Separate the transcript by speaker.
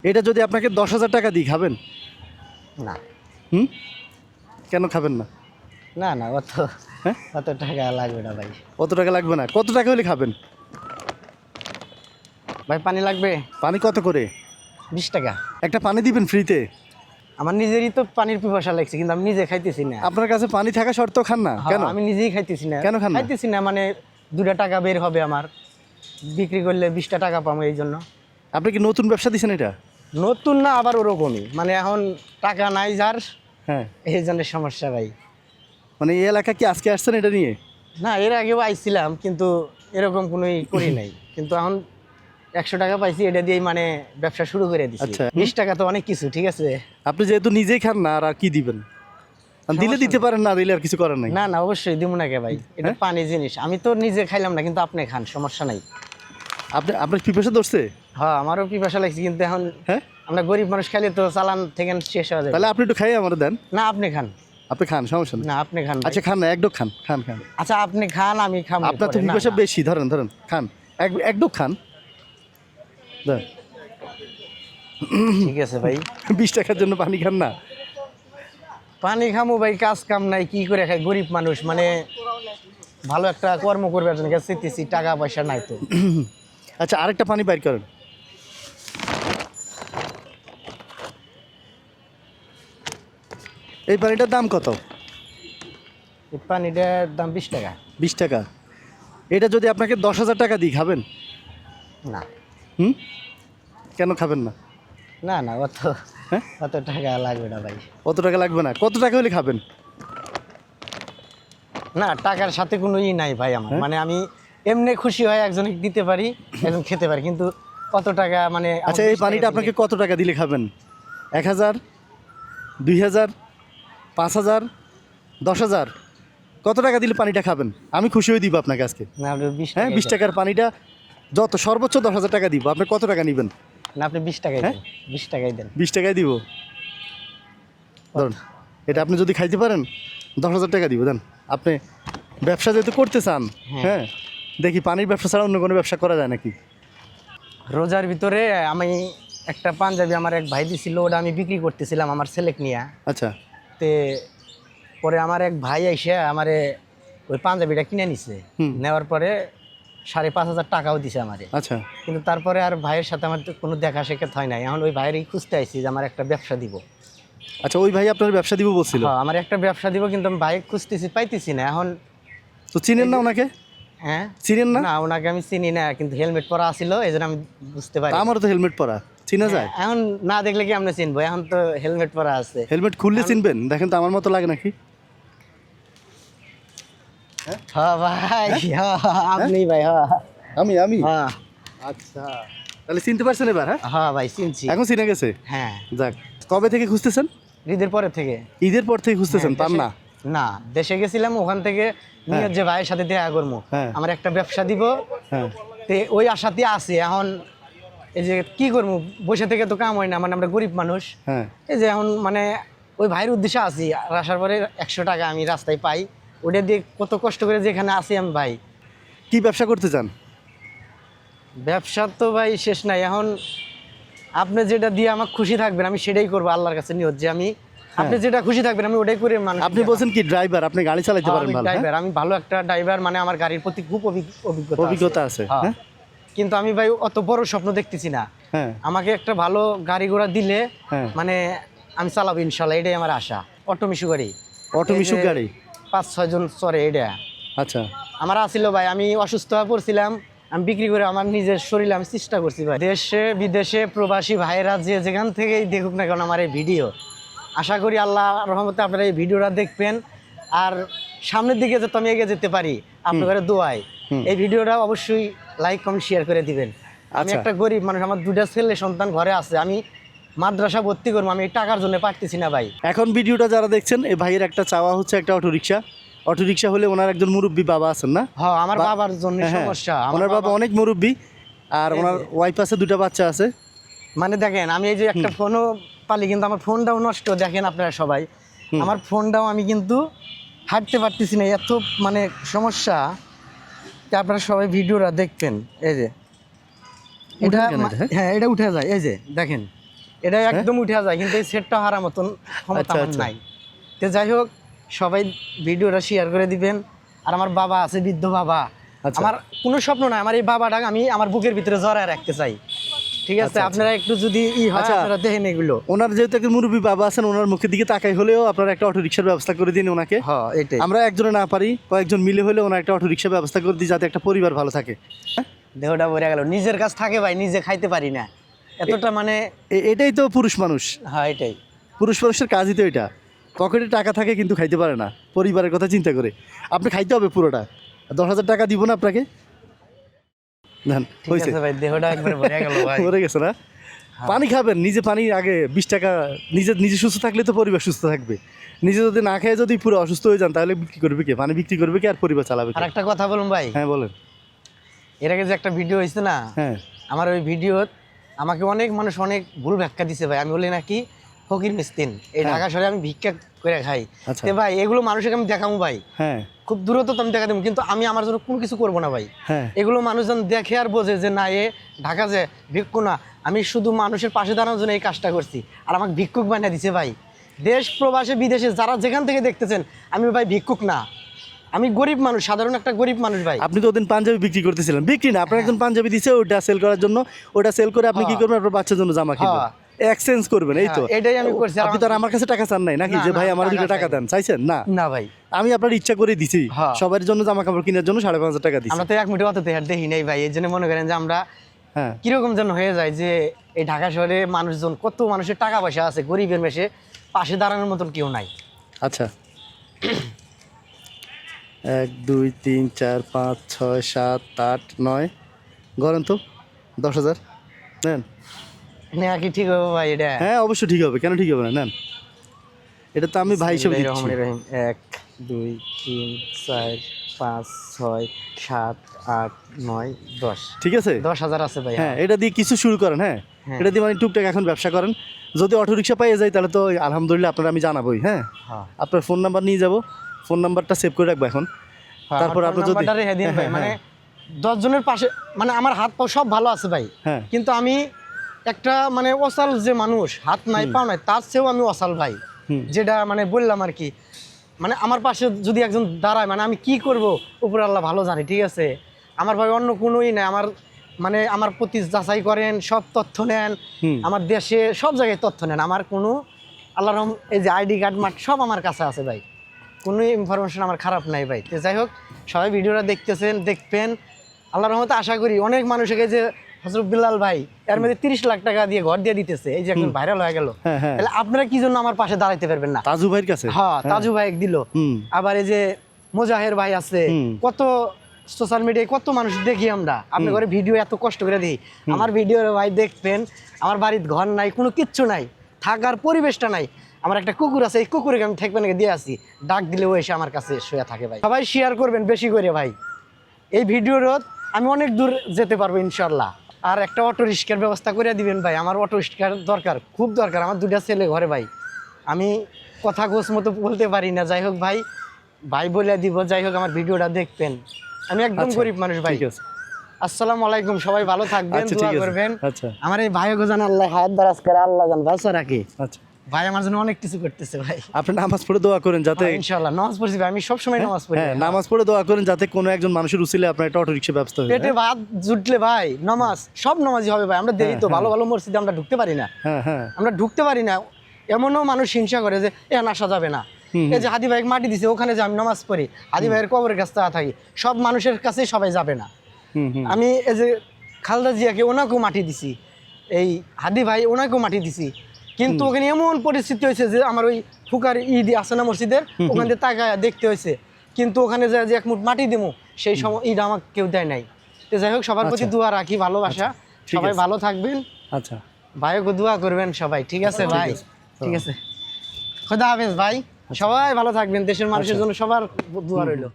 Speaker 1: এটা যদি আপনাকে 10,000 টাকা দিই খাবেন?
Speaker 2: না।
Speaker 1: হুম, কেন খাবেন না?
Speaker 2: না না অত
Speaker 1: হ্যাঁ,
Speaker 2: অত টাকা লাগবে না ভাই।
Speaker 1: অত টাকা লাগবে না। কত টাকা হলে খাবেন?
Speaker 2: ভাই পানি লাগবে
Speaker 1: পানি কত করে?
Speaker 2: 20 টাকা।
Speaker 1: একটা পানি দিবেন ফ্রিতে?
Speaker 2: আমার নিজেরই তো পানির পিপাসা লাগছে, কিন্তু আমি নিজে খাইতেছি না।
Speaker 1: আপনার কাছে পানি থাকা সত্ত্বেও খান না কেন?
Speaker 2: আমি নিজেই খাইতেছি না।
Speaker 1: কেন খান না?
Speaker 2: খাইতেছি না মানে 2টা টাকা বের হবে আমার, বিক্রি করলে 20টা টাকা পাবো, এই জন্য।
Speaker 1: আপনি কি নতুন ব্যবসা দিচ্ছেন এটা?
Speaker 2: নতুন না, আবার ওরকমই, মানে এখন টাকা নাই যার,
Speaker 1: হ্যাঁ,
Speaker 2: এই জন্য সমস্যা ভাই।
Speaker 1: মানে এই এলাকা কি আজকে আসছেন এটা নিয়ে?
Speaker 2: না, এর আগেও আইছিলাম, কিন্তু এরকম কোনোই করি নাই। কিন্তু এখন 100 টাকা পাইছি, এটা দিয়েই মানে ব্যবসা শুরু করে দিচ্ছি।
Speaker 1: আচ্ছা।
Speaker 2: 20 টাকা তো অনেক কিছু, ঠিক আছে।
Speaker 1: আপনি যেহেতু নিজেই খান না, আর কি দিবেন? দিলে দিতে পারেন, না দিলে আর কিছু করার নাই।
Speaker 2: না না, অবশ্যই দিব না কে ভাই, এটা পানি জিনিস। আমি তো নিজে খাইলাম না, কিন্তু আপনি খান, সমস্যা নাই।
Speaker 1: আপনার পিপাসা ধরছে?
Speaker 2: হ্যাঁ, আমারও পিপাসা লাগছে, কিন্তু এখন
Speaker 1: হ্যাঁ,
Speaker 2: আমরা গরিব মানুষ, খাইলে তো চালান থেকে শেষ হয়ে যাবে।
Speaker 1: তাহলে আপনি একটু খাই আমার দেন।
Speaker 2: না, আপনি খান।
Speaker 1: আপনি খান, সমস্যা নেই।
Speaker 2: না, আপনি খান ভাই।
Speaker 1: আচ্ছা খান না, একডোক খান, খান খান।
Speaker 2: আচ্ছা আপনি খান, আমি খাবো
Speaker 1: আপনার তো
Speaker 2: পরে। না,
Speaker 1: পিপাসা
Speaker 2: না।
Speaker 1: বেশি, ধরেন ধরেন খান, একডোক খান। দেন।
Speaker 2: ঠিক আছে ভাই।
Speaker 1: 20 টাকার জন্য পানি খান না?
Speaker 2: পানি খামো ভাই, কাজ কাম নাই, কি করে খাই, গরিব মানুষ, মানে ভালো একটা কর্ম করবার জন্য চেতেছি, টাকা পয়সা নাই তো।
Speaker 1: আচ্ছা আরেকটা পানি বাইর করেন। এই পানিটার দাম কত?
Speaker 2: এই পানিটার দাম 20 টাকা।
Speaker 1: 20 টাকা। এটা যদি আপনাকে 10,000 টাকা দিই খাবেন?
Speaker 2: না
Speaker 1: হুম, কেন খাবেন না?
Speaker 2: না না, অত
Speaker 1: হ্যাঁ,
Speaker 2: অত টাকা লাগবে না ভাই।
Speaker 1: অত টাকা লাগবে না। কত টাকা হলে খাবেন?
Speaker 2: না, টাকার সাথে কোনো নাই ভাই আমার।
Speaker 1: হ্যাঁ?
Speaker 2: মানে আমি এমনি খুশি হয় একজনকে দিতে পারি, একজন খেতে পারি, কিন্তু কত টাকা মানে আমার
Speaker 1: আচ্ছা এই
Speaker 2: 20
Speaker 1: পানিটা
Speaker 2: টাকা
Speaker 1: আপনাকে কত টাকা দিলে খাবেন? 1,000, 2,000, 5,000, 10,000? কত টাকা দিলে পানিটা খাবেন? আমি খুশি হয়ে দিব আপনাকে আজকে।
Speaker 2: না, আপনি 20
Speaker 1: হ্যাঁ,
Speaker 2: টাকাই
Speaker 1: 20
Speaker 2: দেন।
Speaker 1: টাকার পানিটা যত সর্বোচ্চ 10,000 টাকা দিব। আপনি কত টাকা নেবেন?
Speaker 2: না, আপনি 20 টাকাই
Speaker 1: হ্যাঁ?
Speaker 2: দেন, 20 টাকাই দেন।
Speaker 1: 20 টাকায় দিব। ধরুন, এটা আপনি যদি খাইতে পারেন 10,000 টাকা দিব। দেন। আপনি ব্যবসা যেহেতু করতে চান, হ্যাঁ, দেখি পানির ব্যবসা ছাড়া অন্য কোনো ব্যবসা করা যায় নাকি?
Speaker 2: রোজার ভিতরে আমি একটা পাঞ্জাবি আমার এক ভাই দিছিল, ওটা আমি বিক্রি করতেছিলাম আমার ছেলেক নিয়ে।
Speaker 1: আচ্ছা
Speaker 2: তে পরে আমার এক ভাই এসে আমারে ওই পাঞ্জাবিটা কিনে নিছে। নেওয়ার পরে 5,500 টাকাও দিছে আমারে।
Speaker 1: আচ্ছা
Speaker 2: কিন্তু তারপরে আর ভাইয়ের সাথে আমার তো কোনো দেখা সাক্ষাৎ হয় নাই। এখন ওই ভাইয়েরই খুঁজতে আইছি যে আমার একটা ব্যবসা দিব।
Speaker 1: আচ্ছা, ওই ভাই আপনার ব্যবসা দিব বলছিল?
Speaker 2: হ্যাঁ, আমার একটা ব্যবসা দিব, কিন্তু আমি ভাই খুঁজতেছি, পাইতেছি না। এখন
Speaker 1: তো চিনেন না ওনাকে?
Speaker 2: হ্যাঁ,
Speaker 1: চিনেন না?
Speaker 2: না ওনাকে আমি চিনি না, কিন্তু হেলমেট পরা আছিল, এই জন্য আমি বুঝতে পারি।
Speaker 1: আমারও তো হেলমেট পরা, চিনা যায়?
Speaker 2: এখন না দেখলে কি আমরা চিনবো? এখন তো হেলমেট পরা আছে।
Speaker 1: হেলমেট খুললে চিনবেন? দেখেন তো আমার মতো লাগে নাকি?
Speaker 2: হ্যাঁ ভাই, হ্যাঁ আপনি ভাই, হ্যাঁ
Speaker 1: আমি আমি
Speaker 2: হ্যাঁ
Speaker 1: আচ্ছা, তাহলে চিনতে পারছেন এবার? হ্যাঁ,
Speaker 2: হ্যাঁ ভাই, চিনছি।
Speaker 1: এখন চিনে গেছে।
Speaker 2: হ্যাঁ,
Speaker 1: যাক, কবে থেকে খুঁজতেছেন?
Speaker 2: ঈদের পরে থেকে।
Speaker 1: ঈদের পর থেকে খুঁজতেছেন, পান না?
Speaker 2: না, দেশে গেছিলাম, ওখান থেকে নিয়ত যে ভাইয়ের সাথে দেখা করবো,
Speaker 1: হ্যাঁ।
Speaker 2: আমার একটা ব্যবসা দিব।
Speaker 1: হ্যাঁ,
Speaker 2: তে ওই আশাতে আছি। এখন এই যে কি করবো, বসে থেকে তো কাম হয় না, মানে আমরা গরিব মানুষ।
Speaker 1: হ্যাঁ।
Speaker 2: এই যে এখন মানে ওই ভাইয়ের উদ্দেশ্যে আছি, আর আসার পরে 100 টাকা আমি রাস্তায় পাই, ওটা দিয়ে কত কষ্ট করে যেখানে আছি আমি ভাই।
Speaker 1: কি ব্যবসা করতে চান?
Speaker 2: ব্যবসা তো ভাই শেষ নাই। এখন আপনি যেটা দিয়ে আমার খুশি থাকবেন আমি সেটাই করবো, আল্লাহর কাছে নিয়ত যে আমি, আপনি যেটা খুশি থাকবেন আমি ওটাই করে মানুষ।
Speaker 1: আপনি বলছেন কি ড্রাইভার, আপনি গাড়ি চালাতে পারেন ভালো?
Speaker 2: ড্রাইভার, আমি ভালো একটা ড্রাইভার, মানে আমার গাড়ির প্রতি খুব
Speaker 1: অভিজ্ঞতা আছে।
Speaker 2: হ্যাঁ।
Speaker 1: হ্যাঁ,
Speaker 2: কিন্তু আমি ভাই অত বড় স্বপ্ন দেখতেছি না।
Speaker 1: হ্যাঁ,
Speaker 2: আমাকে একটা ভালো গাড়ি ঘোড়া দিলে
Speaker 1: হ্যাঁ।
Speaker 2: মানে আমি চালাবো ইনশাল্লাহ, এটাই আমার আশা। অটো মিশু গাড়ি,
Speaker 1: অটো মিশুক গাড়ি।
Speaker 2: 5-6 জন চড়ে, এটা
Speaker 1: আচ্ছা,
Speaker 2: আমার আসিল ভাই। আমি অসুস্থ হয়ে পড়ছিলাম, আমি বিক্রি করে আমার নিজের শরীরে আমি চেষ্টা করছি ভাই। দেশে বিদেশে প্রবাসী ভাইরা যে যেখান থেকেই দেখুক না কেন আমার এই ভিডিও, আশা করি আল্লাহ রহমতে আপনারা এই ভিডিওটা দেখবেন। আর সামনের দিকে যাতে আমি এগিয়ে যেতে পারি আপনাদের দোয়ায়, এই ভিডিওটা অবশ্যই লাইক কমেন্ট শেয়ার করে দিবেন। আমি
Speaker 1: আচ্ছা।
Speaker 2: একটা গরিব মানুষ, আমার 2টা ছেলে সন্তান ঘরে আছে, আমি মাদ্রাসা ভর্তি করবো, আমি এই টাকার জন্য পারতেছি না ভাই।
Speaker 1: এখন ভিডিওটা যারা দেখছেন, এই ভাইয়ের একটা চাওয়া হচ্ছে একটা অটো রিক্সা হলে ওনার একজন মুরব্বী বাবা আছেন না?
Speaker 2: হ্যাঁ, আমার বাবার জন্য
Speaker 1: হ্যাঁ,
Speaker 2: সমস্যা।
Speaker 1: ওনার বাবা অনেক মুরব্বী, আর ওনার ওয়াইফ আছে, 2টা বাচ্চা আছে।
Speaker 2: মানে দেখেন, আমি এই যে একটা ফোনও পালি, কিন্তু আমার ফোনটাও নষ্ট। দেখেন আপনারা সবাই, আমার ফোনটাও আমি কিন্তু হাঁটতে পারতেছি না, এত মানে সমস্যা। তা আপনারা সবাই ভিডিওটা দেখবেন। এই যে এটা,
Speaker 1: উঠেন কেন এটা?
Speaker 2: হ্যাঁ এটা উঠে যায়, এই যে দেখেন এটা একদম উঠে যায়, কিন্তু এই সেটটা হারার মতন ক্ষমতা
Speaker 1: আচ্ছা,
Speaker 2: আমার
Speaker 1: আচ্ছা।
Speaker 2: নাই। তো যাই হোক, সবাই ভিডিওটা শেয়ার করে দিবেন। আর আমার বাবা আছে, বৃদ্ধ বাবা,
Speaker 1: আচ্ছা।
Speaker 2: আমার কোনো স্বপ্ন নাই, আমার এই বাবাটা আমি আমার বুকের ভিতরে জড়ায় রাখতে চাই। ঠিক আছে,
Speaker 1: আচ্ছা, আচ্ছা।
Speaker 2: আপনারা একটু যদি হয়
Speaker 1: আচ্ছা।
Speaker 2: আপনারা দেখেন এগুলো।
Speaker 1: ওনার যেহেতু একটা মুরব্বী বাবা আছেন, ওনার মুখের দিকে তাকাই হলেও আপনারা একটা অটো রিক্সার ব্যবস্থা করে দিন ওনাকে।
Speaker 2: হ্যাঁ, এটাই।
Speaker 1: আমরা একজনে না পারি, কয়েকজন মিলে হলে ওনার একটা অটো রিক্সার ব্যবস্থা করে দিই, যাতে একটা পরিবার ভালো থাকে।
Speaker 2: দেহটা ভরে গেল, নিজের কাছ থাকে ভাই, নিজে খাইতে পারি না এতটা, মানে
Speaker 1: এটাই তো পুরুষ মানুষ।
Speaker 2: হ্যাঁ এটাই।
Speaker 1: পুরুষ মানুষের কাজই তো এটা। পকেটে টাকা থাকে কিন্তু খাইতে পারে না, পরিবারের কথা চিন্তা করে। আপনি খাইতে হবে পুরোটা। 10,000 টাকা দিব না আপনাকে? নেন,
Speaker 2: ঠিক
Speaker 1: হয়েছে।
Speaker 2: আছে ভাই, দেহটা একবার ভরে গেল ভাই।
Speaker 1: মরে গেছে না? পানি খাবেন, নিজে পানি আগে 20 টাকা। নিজে নিজে সুস্থ থাকলে তো পরিবার সুস্থ থাকবে। নিজে যদি না খেয়ে যদি পুরো অসুস্থ হয়ে যান, তাহলে বিক্রি করবে কে? পানি বিক্রি করবে কে আর পরিবার চালাবে
Speaker 2: আর
Speaker 1: কে?
Speaker 2: একটা কথা বলুন ভাই,
Speaker 1: হ্যাঁ বলেন।
Speaker 2: এর আগে যে একটা ভিডিও হয়েছে না,
Speaker 1: হ্যাঁ
Speaker 2: আমার ওই ভিডিও আমাকে অনেক মানুষ অনেক ভুল ব্যাখ্যা দিছে ভাই। আমি বলি নাকি ফকির মিসকিন, এই
Speaker 1: হ্যাঁ।
Speaker 2: ঢাকা শহরে আমি ভিক্ষা করে খাই।
Speaker 1: আচ্ছা।
Speaker 2: তো ভাই এগুলো মানুষকে আমি দেখাবো ভাই,
Speaker 1: হ্যাঁ
Speaker 2: খুব দূরত্ব তো আমি দেখা দেবো, কিন্তু আমি আমার জন্য কোনো কিছু করবো না ভাই।
Speaker 1: হ্যাঁ
Speaker 2: এগুলো মানুষজন দেখে আর বোঝে যে না, এ ঢাকা যে ভিক্ষু না, আমি শুধু মানুষের পাশে দাঁড়ানোর জন্য এই কাজটা করছি। আর আমাকে ভিক্ষুক বানিয়ে দিছে ভাই। দেশ প্রবাসে বিদেশে যারা যেখান থেকে দেখতেছেন, আমি ভাই ভিক্ষুক না, আমি গরিব মানুষ, সাধারণ একটা গরিব মানুষ ভাই।
Speaker 1: আপনি তো ওদিন পাঞ্জাবি বিক্রি করতেছিলেন, বিক্রি না, আপনার একজন পাঞ্জাবি দিছে ওটা সেল করার জন্য। ওটা সেল করে আপনি কি
Speaker 2: হ্যাঁ।
Speaker 1: করবেন? আপনার বাচ্চার জন্য জামা কিনবেন,
Speaker 2: হ্যাঁ।
Speaker 1: এক্সচেঞ্জ করবেন, এই তো।
Speaker 2: হ্যাঁ, এটাই আমি করছি। আর
Speaker 1: আপনি তো আর আমার কাছে টাকা চান নাই নাকি,
Speaker 2: না,
Speaker 1: যে
Speaker 2: না,
Speaker 1: ভাই আমার
Speaker 2: টাকা
Speaker 1: 2 টাকা
Speaker 2: চাইনি।
Speaker 1: দেন, চাইছেন না?
Speaker 2: না ভাই,
Speaker 1: আমি আপনার ইচ্ছা করে দিছি।
Speaker 2: হ্যাঁ।
Speaker 1: সবার জন্য জামা কাপড় কেনার জন্য 5,500 টাকা দিছি।
Speaker 2: আমরা তো এক মিনিট অত দেহার দেখি নাই ভাই। এই জন্য মনে করেন যে আমরা
Speaker 1: হ্যাঁ
Speaker 2: কিরকম যেন হয়ে যায় যে এই ঢাকা শহরে মানুষজন, কত মানুষের টাকা পয়সা আছে, গরিবের মেশে পাশে দাঁড়ানোর মতন কেউ নাই।
Speaker 1: আচ্ছা। 1 2 3 4 5 6 7 8 9 গড়েন তো 10,000 নেন।
Speaker 2: নেওয়া কি ঠিক হবে ভাই এটা?
Speaker 1: হ্যাঁ অবশ্যই ঠিক হবে, কেন ঠিক হবে না? নেন, এটা তো আমি ভাই হিসেবে দিচ্ছি।
Speaker 2: 1 2 3 4 5 6 7 8 9 10।
Speaker 1: ঠিক আছে।
Speaker 2: 10,000 আছে ভাই।
Speaker 1: হ্যাঁ এটা দিয়ে কিছু শুরু করেন। হ্যাঁ
Speaker 2: হ্যাঁ।
Speaker 1: এটা দিয়ে মানে টুকটাক এখন ব্যবসা করেন। যদি অটো রিক্সা পাইয়ে যায় তাহলে তো আলহামদুলিল্লাহ, আপনার আমি জানাবোই। হ্যাঁ
Speaker 2: হ্যাঁ।
Speaker 1: আপনার ফোন নাম্বার নিয়ে যাব, ফোন নাম্বারটা সেভ করে রাখবো এখন। তারপর আপনার যদি
Speaker 2: নাম্বারটা রেখে দিন ভাই,
Speaker 1: হ্যাঁ,
Speaker 2: মানে 10 জনের পাশে, মানে আমার হাত পা সব ভালো আছে ভাই,
Speaker 1: হ্যাঁ
Speaker 2: কিন্তু আমি একটা মানে অসাল যে মানুষ, হাত নাই পা নাই, তার চেয়েও আমি অসাল ভাই।
Speaker 1: হুম।
Speaker 2: যেটা মানে বললাম আর কি, মানে আমার পাশে যদি একজন দাঁড়ায়, মানে আমি কি করব উপর আল্লাহ ভালো জানি। ঠিক আছে, আমার ভাই অন্য কোনোই নাই। আমার মানে আমার প্রতি যাচাই করেন, সব তথ্য নেন,
Speaker 1: হুম।
Speaker 2: আমার দেশে সব জায়গায় তথ্য নেন। আমার কোনো আল্লাহর এই যে আইডি কার্ড মার্ট সব আমার কাছে আছে ভাই, কোনো ইনফরমেশন আমার খারাপ নাই ভাই। তো যাই হোক, সবাই ভিডিওটা দেখতেছেন, দেখবেন। আল্লাহর রহমতে আশা করি অনেক মানুষকে যে হযরত বিল্লাল ভাই এর মধ্যে 30 লাখ টাকা দিয়ে ঘর দিয়ে দিতেছে, এই যে একজন ভাইরাল হয়ে গেল,
Speaker 1: হ্যাঁ, হ্যাঁ।
Speaker 2: তাহলে আপনারা কি জন্য আমার পাশে দাঁড়াইতে পারবেন না?
Speaker 1: তাজু ভাইয়ের কাছে।
Speaker 2: হ্যাঁ, তাজু ভাই দিল।
Speaker 1: হুম।
Speaker 2: আবার এই যে মোজাহের ভাই আছে,
Speaker 1: হুম।
Speaker 2: কত সোশ্যাল মিডিয়ায় কত মানুষ দেখি আমরা, আপনার ঘরে ভিডিও এত কষ্ট করে দিই। আমার ভিডিও ভাই দেখবেন, আমার বাড়ির ঘর নাই, কোনো কিচ্ছু নাই, থাকার পরিবেশটা নাই। আমার একটা কুকুর আছে, এই কুকুরকে আমি ঠেকবে নাকি দিয়ে আসি, ডাক দিলে ও এসে আমার কাছে শুয়ে থাকে ভাই। সবাই শেয়ার করবেন বেশি করে ভাই, এই ভিডিওর আমি অনেক দূর যেতে পারবো ইনশাল্লাহ। আর একটা অটো রিক্সার ব্যবস্থা করে দিবেন ভাই, আমার অটো রিক্সার দরকার, খুব দরকার। আমার 2টা ছেলে ঘরে ভাই, আমি কথা গোছ মতো বলতে পারি না। যাই হোক ভাই, ভাই বলে দিব। যাই হোক, আমার ভিডিওটা দেখবেন, আমি একদম
Speaker 1: আচ্ছা,
Speaker 2: গরিব মানুষ ভাই।
Speaker 1: ঠিক আছে।
Speaker 2: আসসালামু আলাইকুম, সবাই ভালো থাকবেন,
Speaker 1: আচ্ছা,
Speaker 2: দোয়া
Speaker 1: ঠিক আছে।
Speaker 2: করবেন।
Speaker 1: আচ্ছা।
Speaker 2: আমার এই ভাইকে জান আল্লাহ হায়াত দারাজ করে, আল্লাহ জান ভালো রাখে।
Speaker 1: আচ্ছা,
Speaker 2: ভাই আমার জন্য অনেক কিছু করতেছে ভাই।
Speaker 1: আপনি নামাজ পড়ে দোয়া করেন যাতে
Speaker 2: ইনশাআল্লাহ নামাজ পড়ছি ভাই, আমি সবসময় নামাজ পড়ি।
Speaker 1: হ্যাঁ নামাজ পড়ে দোয়া করেন যাতে কোনো একজন মানুষের উসিলে আপনার একটা অটো রিক্সা ব্যবস্থা হয়ে
Speaker 2: পেটে
Speaker 1: যায়।
Speaker 2: ভাত জুটলে ভাই নামাজ সব নামাজি হবে ভাই। আমরা দেরি তো, ভালো ভালো মসজিদে আমরা ঢুকতে পারি না,
Speaker 1: হ্যাঁ হ্যাঁ
Speaker 2: আমরা ঢুকতে পারি না। এমনও মানুষ হিংসা করে যে এ আসা যাবে না, এই যে হাদি ভাই মাটি দিছে ওখানে যে আমি নামাজ পড়ি, হাদি ভাইয়ের কবরের কাছে থাকি, সব মানুষের কাছে সবাই যাবে না।
Speaker 1: হুম হুম
Speaker 2: আমি এই যে খালদা জিয়াকে ওনাকেও মাটি দিছি, এই হাদি ভাই ওনাকেও মাটি দিছি, কিন্তু ওখানে এমন পরিস্থিতি হয়েছে যে আমার ওই ফুকার ঈদ আছে না মসজিদের, ওখান থেকে তাকায় দেখতে হয়েছে, কিন্তু ওখানে যে এক মুঠ মাটি দেবো সেই সময় ঈদ আমাকে কেউ দেয় নাই। তো যাই হোক, সবার প্রতি
Speaker 1: আচ্ছা।
Speaker 2: দোয়া রাখি, ভালোবাসা।
Speaker 1: ঠিক
Speaker 2: সবাই
Speaker 1: আছে।
Speaker 2: ভালো থাকবেন,
Speaker 1: আচ্ছা
Speaker 2: ভাইকে দোয়া করবেন সবাই। ঠিক আছে
Speaker 1: ঠিক
Speaker 2: ভাই,
Speaker 1: আছে।
Speaker 2: ঠিক আছে, খোদা হাফেজ ভাই। সবাই ভালো থাকবেন, দেশের মানুষের জন্য সবার দোয়া রইল।